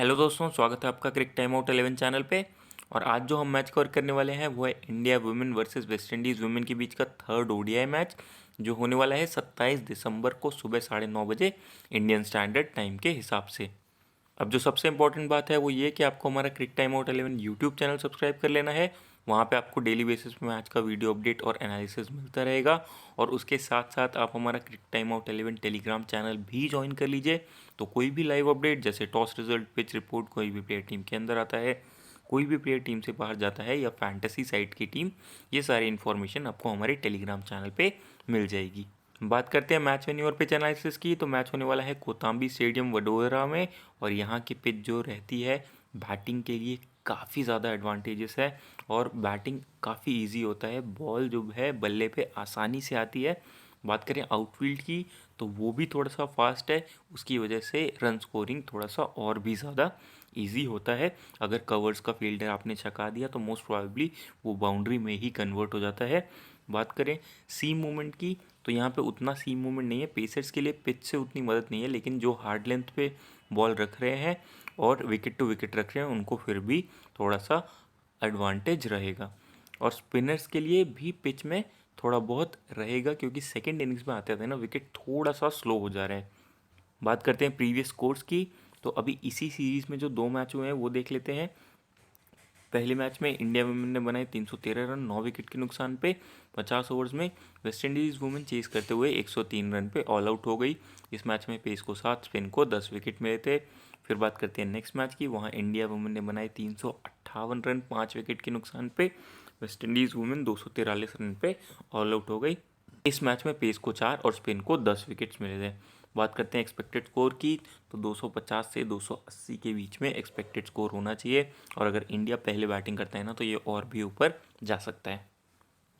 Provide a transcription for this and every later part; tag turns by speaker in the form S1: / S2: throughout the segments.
S1: Hello दोस्तों, स्वागत है आपका क्रिकेट टाइम आउट 11 चैनल पे। और आज जो हम मैच कवर करने वाले हैं वो है India women versus West Indies women के बीच का थर्ड ओडीआई मैच, जो होने वाला है 27 दिसंबर को सुबह 9:30 बजे इंडियन स्टैंडर्ड टाइम के हिसाब से। अब जो सबसे इंपॉर्टेंट बात है वो ये कि आपको हमारा cricket time out 11 YouTube channel subscribe कर लेना है। वहाँ पे आपको डेली बेसिस पे मैच का वीडियो अपडेट और एनालिसिस मिलता रहेगा। और उसके साथ साथ आप हमारा cricket time out 11 Telegram channel भी ज्वाइन कर लीजिए। तो कोई भी लाइव अपडेट जैसे टॉस रिजल्ट, पिच रिपोर्ट, कोई भी प्लेयर टीम के अंदर आता है, कोई भी प्लेयर टीम से बाहर जाता है, या फैंटेसी साइट की टीम, ये सारी इन्फॉर्मेशन आपको हमारे टेलीग्राम चैनल पे मिल जाएगी। बात करते हैं मैच वेन्यू और पिच एनालिसिस की। तो मैच होने वाला है कोताम्बी स्टेडियम वडोदरा में, और यहाँ की पिच जो रहती है बैटिंग के लिए काफ़ी ज़्यादा एडवांटेजेस है, और बैटिंग काफ़ी इजी होता है। बॉल जो है बल्ले पे आसानी से आती है। बात करें आउटफील्ड की तो वो भी थोड़ा सा फास्ट है, उसकी वजह से रन स्कोरिंग थोड़ा सा और भी ज़्यादा इजी होता है। अगर कवर्स का फील्डर आपने छका दिया तो मोस्ट प्रोबेबली वो बाउंड्री में ही कन्वर्ट हो जाता है। बात करें सीम मूवमेंट की तो यहाँ पे उतना सीम मूवमेंट नहीं है, पेसर्स के लिए पिच से उतनी मदद नहीं है, लेकिन जो हार्ड लेंथ पे बॉल रख रहे हैं और विकेट टू विकेट रख रहे हैं उनको फिर भी थोड़ा सा एडवांटेज रहेगा। और स्पिनर्स के लिए भी पिच में थोड़ा बहुत रहेगा, क्योंकि सेकेंड इनिंग्स में आते आते ना विकेट थोड़ा सा स्लो हो जा रहा है। बात करते हैं प्रीवियस स्कोर्स की, तो अभी इसी सीरीज़ में जो 2 मैच हुए हैं वो देख लेते हैं। पहले मैच में इंडिया वुमेन ने बनाए 313 रन 9 विकेट के नुकसान पे 50 ओवर्स में। वेस्ट इंडीज़ वुमेन चेस करते हुए 103 रन पे ऑल आउट हो गई। इस मैच में पेस को 7, स्पिन को 10 विकेट मिले थे। फिर बात करते हैं नेक्स्ट मैच की। वहाँ इंडिया वुमेन ने बनाए 358 रन 5 विकेट के नुकसान पे। वेस्ट इंडीज़ वुमेन 243 रन पे ऑल आउट हो गई। इस मैच में पेस को 4 और स्पिन को 10 विकेट्स मिले थे। बात करते हैं एक्सपेक्टेड स्कोर की, तो 250 से 280 के बीच में एक्सपेक्टेड स्कोर होना चाहिए। और अगर इंडिया पहले बैटिंग करता है ना तो ये और भी ऊपर जा सकता है।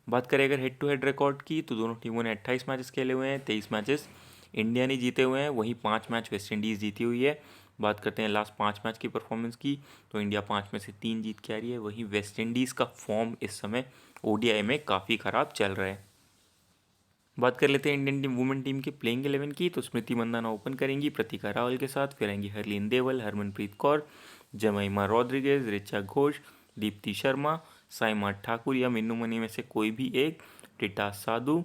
S1: बात करें अगर हेड टू हेड रिकॉर्ड की, तो दोनों टीमों ने 28 मैचेस खेले हुए हैं। 23 मैचेस इंडिया ने जीते हुए हैं, वहीं 5 मैच वेस्ट इंडीज़ जीती हुई है। बात करते हैं लास्ट 5 मैच की परफॉर्मेंस की, तो इंडिया 5 में से 3 जीत के आ रही है। वहीं वेस्ट इंडीज़ का फॉर्म इस समय ओडीआई में काफ़ी ख़राब चल रहा है। बात कर लेते हैं इंडियन टीम वुमेन टीम के प्लेइंग 11 की, तो स्मृति मंदाना ओपन करेंगी प्रतिका रावल के साथ। फिर आएंगी हरलीन देवल, हरमनप्रीत कौर, जमाइमा रॉड्रिगेज, ऋचा घोष, दीप्ति शर्मा, साइमा ठाकुर या मिन्नू मनी में से कोई भी एक, टिटा साधु,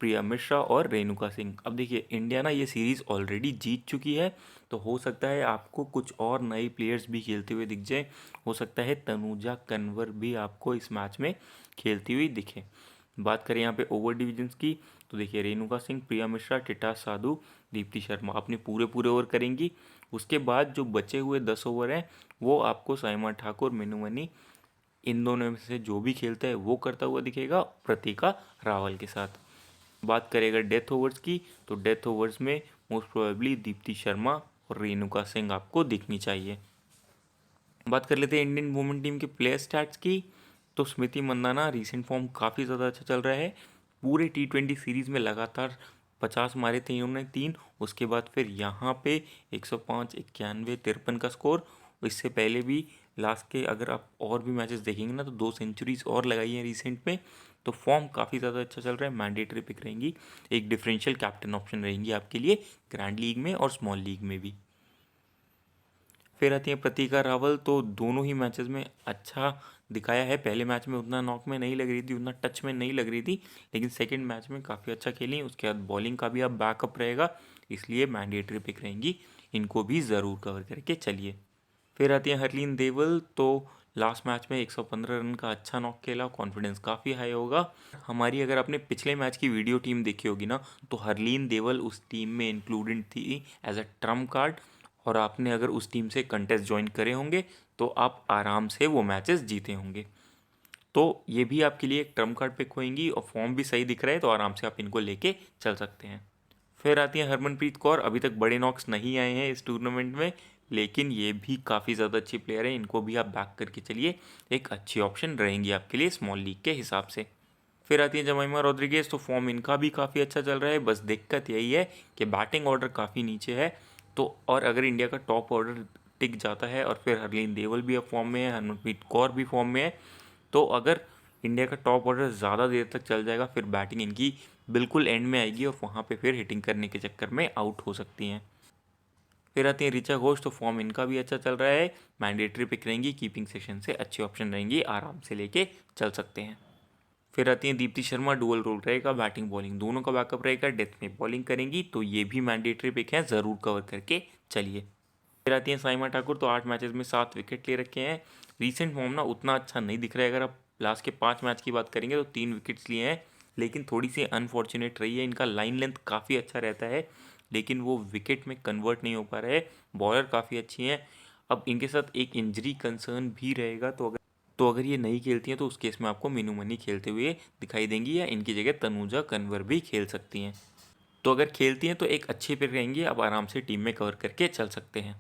S1: प्रिया मिश्रा और रेणुका सिंह। अब देखिए इंडिया ना ये सीरीज़ ऑलरेडी जीत चुकी है, तो हो सकता है आपको कुछ और नए प्लेयर्स भी खेलते हुए दिख जाए। हो सकता है तनुजा कन्वर भी आपको इस मैच में खेलती हुई दिखे। बात करें यहाँ पे ओवर डिविजन्स की, तो देखिए रेणुका सिंह, प्रिया मिश्रा, टिटा साधु, दीप्ति शर्मा अपने पूरे पूरे ओवर करेंगी। उसके बाद जो बचे हुए 10 ओवर हैं वो आपको साइमा ठाकुर, मीनू मनी, इन दोनों में से जो भी खेलता है वो करता हुआ दिखेगा प्रतिका रावल के साथ। बात करें अगर डेथ ओवर्स की, तो डेथ ओवर्स में मोस्ट प्रोबेबली दीप्ति शर्मा और रेणुका सिंह आपको दिखनी चाहिए। बात कर लेते हैं इंडियन वुमेन टीम के प्लेयर स्टैट्स की, तो स्मृति मंदाना रिसेंट फॉर्म काफ़ी ज़्यादा अच्छा चल रहा है। पूरे T20 सीरीज़ में लगातार 50 मारे थे इन्होंने 3। उसके बाद फिर यहाँ पे 105, 91, 53 का स्कोर। इससे पहले भी लास्ट के अगर आप और भी मैचेस देखेंगे ना तो 2 सेंचुरीज और लगाई हैं रिसेंट में। तो फॉर्म काफ़ी ज़्यादा अच्छा चल रहा है। मैंडेटरी पिक रहेंगी, एक डिफरेंशियल कैप्टन ऑप्शन रहेंगी आपके लिए ग्रैंड लीग में और स्मॉल लीग में भी। फिर आती है प्रतिका रावल, तो दोनों ही मैचेस में अच्छा दिखाया है। पहले मैच में उतना नॉक में नहीं लग रही थी, उतना टच में नहीं लग रही थी, लेकिन सेकंड मैच में काफ़ी अच्छा खेली। उसके बाद बॉलिंग का भी अब बैकअप रहेगा, इसलिए मैंडेटरी पिक रहेंगी, इनको भी ज़रूर कवर करके चलिए। फिर आती है हरलीन देवल, तो लास्ट मैच में 115 रन का अच्छा नॉक खेला, कॉन्फिडेंस काफ़ी हाई होगा। हमारी अगर आपने पिछले मैच की वीडियो टीम देखी होगी ना, तो हरलीन देवल उस टीम में इंक्लूडेड थी एज अ ट्रम्प कार्ड। और आपने अगर उस टीम से कंटेस्ट ज्वाइन करे होंगे तो आप आराम से वो मैचेस जीते होंगे। तो ये भी आपके लिए एक ट्रम्प कार्ड पिक होएंगी, और फॉर्म भी सही दिख रहा है तो आराम से आप इनको लेके चल सकते हैं। फिर आती है हरमनप्रीत कौर। अभी तक बड़े नॉक्स नहीं आए हैं इस टूर्नामेंट में, लेकिन ये भी काफ़ी ज़्यादा अच्छी प्लेयर है, इनको भी आप बैक करके चलिए, एक अच्छी ऑप्शन रहेंगी आपके लिए स्मॉल लीग के हिसाब से। फिर आती है जमाइमा रॉड्रिगेज, तो फॉर्म इनका भी काफ़ी अच्छा चल रहा है। बस दिक्कत यही है कि बैटिंग ऑर्डर काफ़ी नीचे है। तो और अगर इंडिया का टॉप ऑर्डर टिक जाता है और फिर हरलीन देवल भी अब फॉर्म में है, हरमनप्रीत कौर भी फॉर्म में है, तो अगर इंडिया का टॉप ऑर्डर ज़्यादा देर तक चल जाएगा फिर बैटिंग इनकी बिल्कुल एंड में आएगी और वहाँ पे फिर हिटिंग करने के चक्कर में आउट हो सकती हैं। फिर आती है ऋचा घोष, तो फॉर्म इनका भी अच्छा चल रहा है, मैंडेटरी पिक रहेंगी, कीपिंग सेशन से अच्छी ऑप्शन रहेंगी, आराम से लेके चल सकते हैं। फिर आती है दीप्ति शर्मा, डुअल रोल रहेगा, बैटिंग बॉलिंग दोनों का बैकअप रहेगा, डेथ में बॉलिंग करेंगी, तो ये भी मैंडेटरी पिक है, ज़रूर कवर करके चलिए। फिर आती है साइमा ठाकुर, तो 8 मैचेस में 7 विकेट ले रखे हैं, रीसेंट फॉर्म ना उतना अच्छा नहीं दिख रहा है, अगर आप लास्ट के 5 मैच की बात करेंगे तो 3 विकेट्स लिए हैं, लेकिन थोड़ी सी अनफॉर्चुनेट रही है, इनका लाइन लेंथ काफ़ी अच्छा रहता है, लेकिन वो विकेट में कन्वर्ट नहीं हो पा रहा है, बॉलर काफ़ी अच्छी हैं। अब इनके साथ एक इंजरी कंसर्न भी रहेगा, तो अगर ये नहीं खेलती हैं तो उस केस में आपको मीनू मनी खेलते हुए दिखाई देंगी, या इनकी जगह तनुजा कन्वर भी खेल सकती हैं। तो अगर खेलती हैं तो एक अच्छे पे रहेंगी, आप आराम से टीम में कवर करके चल सकते हैं।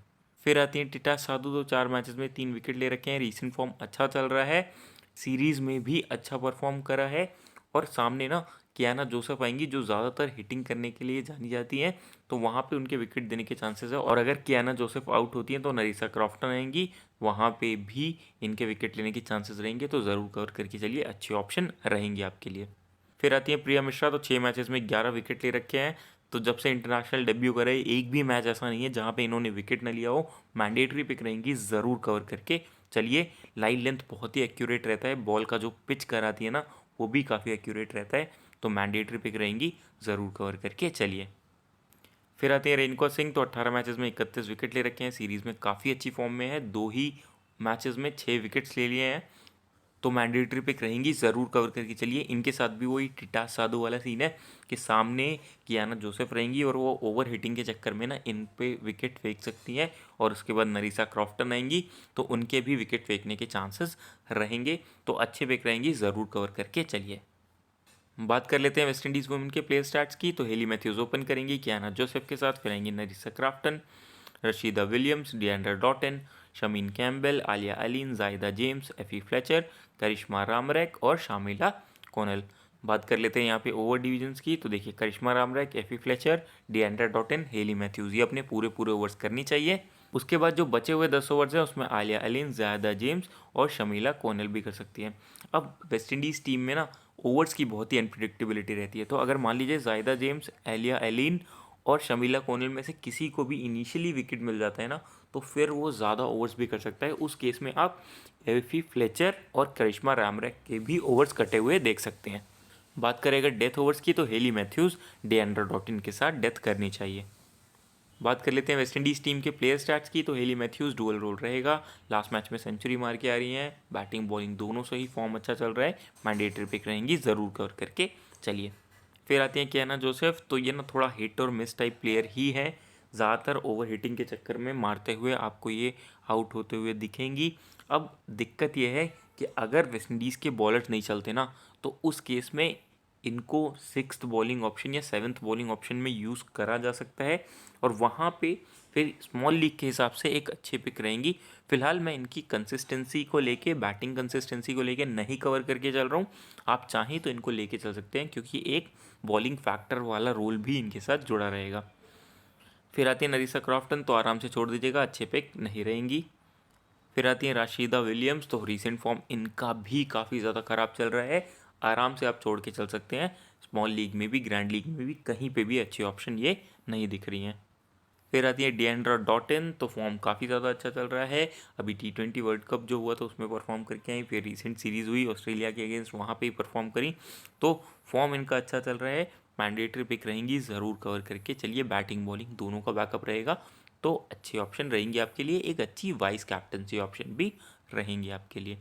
S1: फिर आती हैं टिटा साधु, तो 4 मैचेस में 3 विकेट ले रखे हैं, रीसेंट फॉर्म अच्छा चल रहा है, सीरीज़ में भी अच्छा परफॉर्म करा है, और सामने ना कियाना जोसेफ आएंगी जो ज़्यादातर हिटिंग करने के लिए जानी जाती हैं, तो वहाँ पे उनके विकेट देने के चांसेस है, और अगर कियाना जोसेफ आउट होती हैं तो नरीसा क्रॉफ्टन आएंगी, वहाँ पे भी इनके विकेट लेने के चांसेस रहेंगे, तो ज़रूर कवर करके चलिए, अच्छी ऑप्शन रहेंगी आपके लिए। फिर आती है प्रिया मिश्रा, तो 6 मैचेस में 11 विकेट ले रखे हैं, तो जब से इंटरनेशनल डेब्यू करे एक भी मैच ऐसा नहीं है जहाँ पे इन्होंने विकेट न लिया हो, मैंडेटरी पिक रहेंगी, ज़रूर कवर करके चलिए। लाइन लेंथ बहुत ही एक्यूरेट रहता है, बॉल का जो पिच कराती है ना वो भी काफ़ी एक्यूरेट रहता है, तो मैंडेटरी पिक रहेंगी, ज़रूर कवर करके चलिए। फिर आते हैं रेनको सिंह, तो 18 मैचेस में 31 विकेट ले रखे हैं, सीरीज़ में काफ़ी अच्छी फॉर्म में है, 2 ही मैचेस में 6 विकेट्स ले लिए हैं, तो मैंडेटरी पिक रहेंगी, ज़रूर कवर करके चलिए। इनके साथ भी वही टिटा साधु वाला सीन है कि सामने कियाना जोसेफ रहेंगी, और वो ओवर हिटिंग के चक्कर में ना इन पे विकेट फेंक सकती हैं, और उसके बाद नरीसा क्रॉफ्टन आएंगी, तो उनके भी विकेट फेंकने के चांसेस रहेंगे, तो अच्छे पिक रहेंगी, ज़रूर कवर करके चलिए। बात कर लेते हैं वेस्ट इंडीज़ वुमेन के प्लेयर स्टैट्स की, तो हेली मैथ्यूज ओपन करेंगी कियाना जोसेफ के साथ, फिर आएंगी Nerissa Crafton, Rashada Williams, Deandra Dottin, Shemaine Campbelle, Aaliyah Alleyne, Zaida James, एफी Fletcher, करिश्मा रामरैक और शामिला कोनल। बात कर लेते हैं यहाँ पे ओवर डिविजन्स की, तो देखिए Karishma Ramharack, Afy Fletcher, Deandra Dottin, Hayley Matthews, ये अपने पूरे पूरे ओवर्स करनी चाहिए। उसके बाद जो बचे हुए 10 ओवर्स हैं उसमें आलिया अलीन, जायदा जेम्स और शमीला कोनल भी कर सकती हैं। अब वेस्ट इंडीज़ टीम में ना ओवर्स की बहुत ही अनप्रिडिक्टेबिलिटी रहती है, तो अगर मान लीजिए जायदा जेम्स, आलिया एलिन और शमीला कोनल में से किसी को भी इनिशियली विकेट मिल जाता है ना, तो फिर वो ज़्यादा ओवर्स भी कर सकता है, उस केस में आप एफी फ्लेचर और करिश्मा रामरैक के भी ओवर्स कटे हुए देख सकते हैं। बात करें अगर डेथ ओवर्स की, तो हेली मैथ्यूज़, डिएंड्रा डॉटिन के साथ डेथ करनी चाहिए। बात कर लेते हैं वेस्ट इंडीज़ टीम के प्लेयर स्टैट्स की, तो हेली मैथ्यूज़ डुअल रोल रहेगा, लास्ट मैच में सेंचुरी मार के आ रही हैं, बैटिंग बॉलिंग दोनों से ही फॉर्म अच्छा चल रहा है, मैंडेटरी पिक रहेंगी, ज़रूर कवर करके चलिए। फिर आती हैं कियाना जोसेफ, तो ये ना थोड़ा हिट और मिस टाइप प्लेयर ही है, ज़्यादातर ओवर हिटिंग के चक्कर में मारते हुए आपको ये आउट होते हुए दिखेंगी। अब दिक्कत ये है कि अगर वेस्ट इंडीज़ के बॉलर्स नहीं चलते ना, तो उस केस में इनको 6th बॉलिंग ऑप्शन या 7th बॉलिंग ऑप्शन में यूज़ करा जा सकता है, और वहाँ पे फिर स्मॉल लीग के हिसाब से एक अच्छी पिक रहेंगी। फिलहाल मैं इनकी कंसिस्टेंसी को लेके, बैटिंग कंसिस्टेंसी को लेके नहीं कवर करके चल रहा हूँ, आप चाहें तो इनको लेके चल सकते हैं, क्योंकि एक बॉलिंग फैक्टर वाला रोल भी इनके साथ जुड़ा रहेगा। फिर आती है नरीसा क्रॉफ्टन, तो आराम से छोड़ दीजिएगा, अच्छे पिक नहीं रहेंगी। फिर आती हैं राशिदा विलियम्स, तो रीसेंट फॉर्म इनका भी काफ़ी ज़्यादा ख़राब चल रहा है, आराम से आप छोड़ के चल सकते हैं, स्मॉल लीग में भी, ग्रैंड लीग में भी, कहीं पे भी अच्छी ऑप्शन ये नहीं दिख रही हैं। फिर आती है डिएंड्रा डॉटन, तो फॉर्म काफ़ी ज़्यादा अच्छा चल रहा है, अभी T20 वर्ल्ड कप जो हुआ था उसमें परफॉर्म करके आई, फिर रिसेंट सीरीज़ हुई ऑस्ट्रेलिया के अगेंस्ट, वहाँ पे ही परफॉर्म करी, तो फॉर्म इनका अच्छा चल रहा है, मैंडेटरी पिक रहेंगी, ज़रूर कवर करके चलिए, बैटिंग बॉलिंग दोनों का बैकअप रहेगा, तो अच्छी ऑप्शन रहेंगी आपके लिए, एक अच्छी वाइस कैप्टनसी ऑप्शन भी रहेंगी आपके लिए।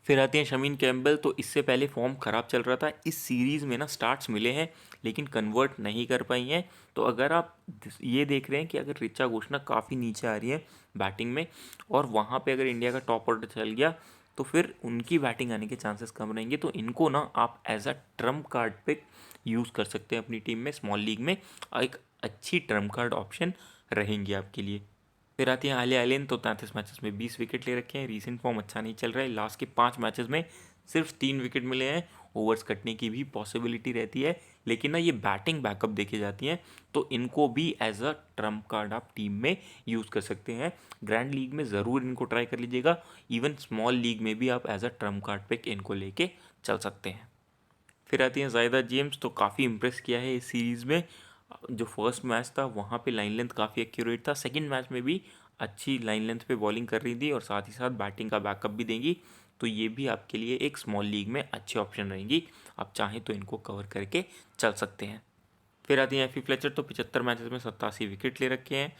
S1: फिर आती हैं शमीन कैम्बल, तो इससे पहले फॉर्म ख़राब चल रहा था, इस सीरीज़ में ना स्टार्ट्स मिले हैं लेकिन कन्वर्ट नहीं कर पाई हैं, तो अगर आप ये देख रहे हैं कि अगर ऋचा घोषणा काफ़ी नीचे आ रही है बैटिंग में, और वहाँ पे अगर इंडिया का टॉप ऑर्डर चल गया तो फिर उनकी बैटिंग आने के चांसेस कम रहेंगे, तो इनको ना आप एज अ ट्रम्प कार्ड पे यूज़ कर सकते हैं अपनी टीम में, स्मॉल लीग में एक अच्छी ट्रम्प कार्ड ऑप्शन रहेंगी आपके लिए। फिर आती है आलिया एलिन, तो 33 मैचेस में 20 विकेट ले रखे हैं, रीसेंट फॉर्म अच्छा नहीं चल रहा है, लास्ट के 5 मैचेस में सिर्फ 3 विकेट मिले हैं, ओवर्स कटने की भी पॉसिबिलिटी रहती है, लेकिन ना ये बैटिंग बैकअप देखे जाती हैं, तो इनको भी एज अ ट्रम्प कार्ड आप टीम में यूज़ कर सकते हैं। ग्रैंड लीग में ज़रूर इनको ट्राई कर लीजिएगा, इवन स्मॉल लीग में भी आप एज अ ट्रम्प कार्ड पे इनको लेके चल सकते हैं। फिर आती हैं जायदा जेम्स, तो काफ़ी इंप्रेस किया है इस सीरीज़ में, जो फर्स्ट मैच था वहाँ पे लाइन लेंथ काफ़ी एक्यूरेट था, सेकंड मैच में भी अच्छी लाइन लेंथ पे बॉलिंग कर रही थी और साथ ही साथ बैटिंग का बैकअप भी देंगी, तो ये भी आपके लिए एक स्मॉल लीग में अच्छे ऑप्शन रहेंगी। आप चाहें तो इनको कवर करके चल सकते हैं। फिर आती हैं एफी फ्लेचर, तो 75 मैचेस में 87 विकेट ले रखे हैं,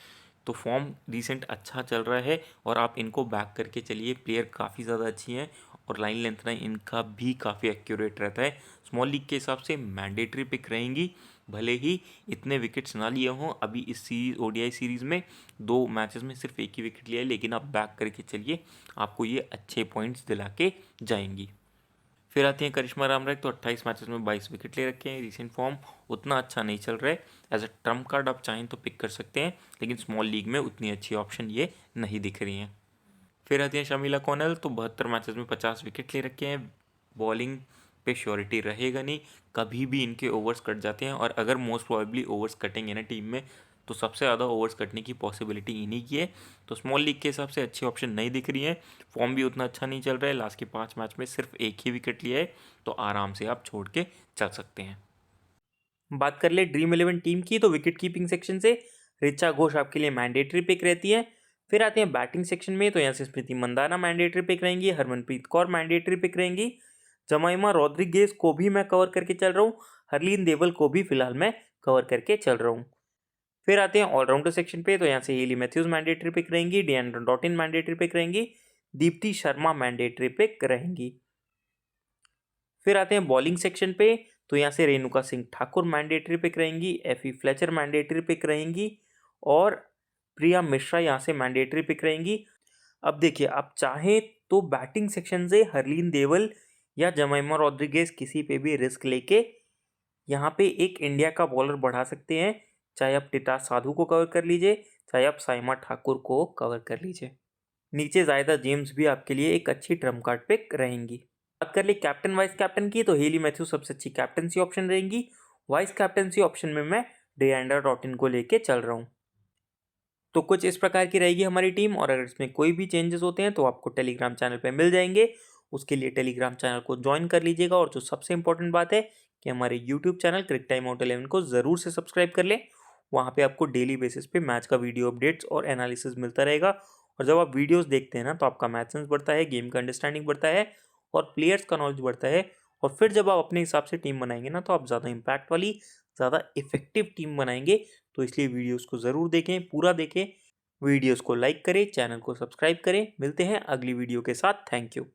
S1: तो फॉर्म रिसेंट अच्छा चल रहा है और आप इनको बैक करके चलिए। प्लेयर काफ़ी ज़्यादा अच्छी हैं और लाइन लेंथ ना इनका भी काफ़ी एक्यूरेट रहता है। स्मॉल लीग के हिसाब से मैंडेटरी पिक रहेंगी, भले ही इतने विकेट्स ना लिए हों। अभी इस सीरीज ओडीआई सीरीज़ में 2 मैचेस में सिर्फ एक ही विकेट लिया है, लेकिन आप बैक करके चलिए, आपको ये अच्छे पॉइंट्स दिला के जाएंगी। फिर आती हैं करिश्मा रामराय, तो 28 मैचेस में 22 विकेट ले रखे हैं। रिसेंट फॉर्म उतना अच्छा नहीं चल रहा है, एज अ ट्रम्प कार्ड आप चाहें तो पिक कर सकते हैं, लेकिन स्मॉल लीग में उतनी अच्छी ऑप्शन ये नहीं दिख रही हैं। फिर आती हैं शमीला कौनल, तो 72 मैचेस में 50 विकेट ले रखे हैं। बॉलिंग पे श्योरिटी रहेगा नहीं, कभी भी इनके ओवर्स कट जाते हैं, और अगर मोस्ट प्रोबेबली ओवर्स कटेंगे ना टीम में, तो सबसे ज़्यादा ओवर्स कटने की पॉसिबिलिटी इन्हीं की है। तो स्मॉल लीग के हिसाब से अच्छी ऑप्शन नहीं दिख रही है। फॉर्म भी उतना अच्छा नहीं चल रहा है, लास्ट के 5 मैच में सिर्फ एक ही विकेट लिया है, तो आराम से आप छोड़ के चल सकते हैं। बात कर ले ड्रीम 11 टीम की, तो विकेट कीपिंग सेक्शन से ऋचा घोष आपके लिए मैंडेटरी पिक रहती है। फिर आते हैं बैटिंग सेक्शन में, तो यहाँ से स्मृति मंदाना मैंडेटरी पिक रहेंगी, हरमनप्रीत कौर मैंडेटरी पिक रहेंगी, जमाइमा रॉड्रिगेज को भी मैं कवर करके चल रहा हूँ, हरलीन देवल को भी फिलहाल मैं कवर करके चल रहा हूँ। फिर आते हैं ऑलराउंडर सेक्शन पे, तो यहाँ से हेली मैथ्यूज मैंडेटरी पिक रहेंगी, डिएंड्रन डॉटिन मैंडेटरी पिक रहेंगी, दीप्ति शर्मा मैंडेटरी पिक रहेंगी। फिर आते हैं बॉलिंग सेक्शन पे, तो यहाँ से रेणुका सिंह ठाकुर मैंडेटरी पिक रहेंगी, एफी फ्लेचर मैंडेटरी पिक रहेंगी और प्रिया मिश्रा यहाँ से मैंडेटरी पिक रहेंगी। अब देखिए, आप चाहें तो बैटिंग सेक्शन से हरलीन देवल या जमाइमा रॉड्रिगेज किसी पे भी रिस्क लेके यहाँ पे एक इंडिया का बॉलर बढ़ा सकते हैं। चाहे आप टिटा साधु को कवर कर लीजिए, चाहे आप साइमा ठाकुर को कवर कर लीजिए। नीचे जायदा जेम्स भी आपके लिए एक अच्छी ट्रम्प कार्ड पिक रहेंगी। बात कर ले कैप्टन वाइस कैप्टन की, तो हेली मैथ्यू सबसे अच्छी कैप्टनसी ऑप्शन रहेंगी। वाइस कैप्टनसी ऑप्शन में मैं डिएंड्रन डॉटिन को लेके चल रहा हूँ। तो कुछ इस प्रकार की रहेगी हमारी टीम, और अगर इसमें कोई भी चेंजेस होते हैं तो आपको टेलीग्राम चैनल पे मिल जाएंगे। उसके लिए टेलीग्राम चैनल को ज्वाइन कर लीजिएगा, और जो सबसे इंपॉर्टेंट बात है कि हमारे यूट्यूब चैनल क्रिक टाइम आउट 11 को ज़रूर से सब्सक्राइब कर लें। वहाँ पे आपको डेली बेसिस पे मैच का वीडियो अपडेट्स और एनालिसिस मिलता रहेगा, और जब आप वीडियोज़ देखते हैं ना, तो आपका मैथ सेंस बढ़ता है, गेम का अंडरस्टैंडिंग बढ़ता है और प्लेयर्स का नॉलेज बढ़ता है। और फिर जब आप अपने हिसाब से टीम बनाएंगे ना, तो आप ज़्यादा इम्पैक्ट वाली, ज़्यादा इफेक्टिव टीम बनाएंगे। तो इसलिए वीडियोज़ को ज़रूर देखें, पूरा देखें, वीडियोस को लाइक करें, चैनल को सब्सक्राइब करें। मिलते हैं अगली वीडियो के साथ। Thank you.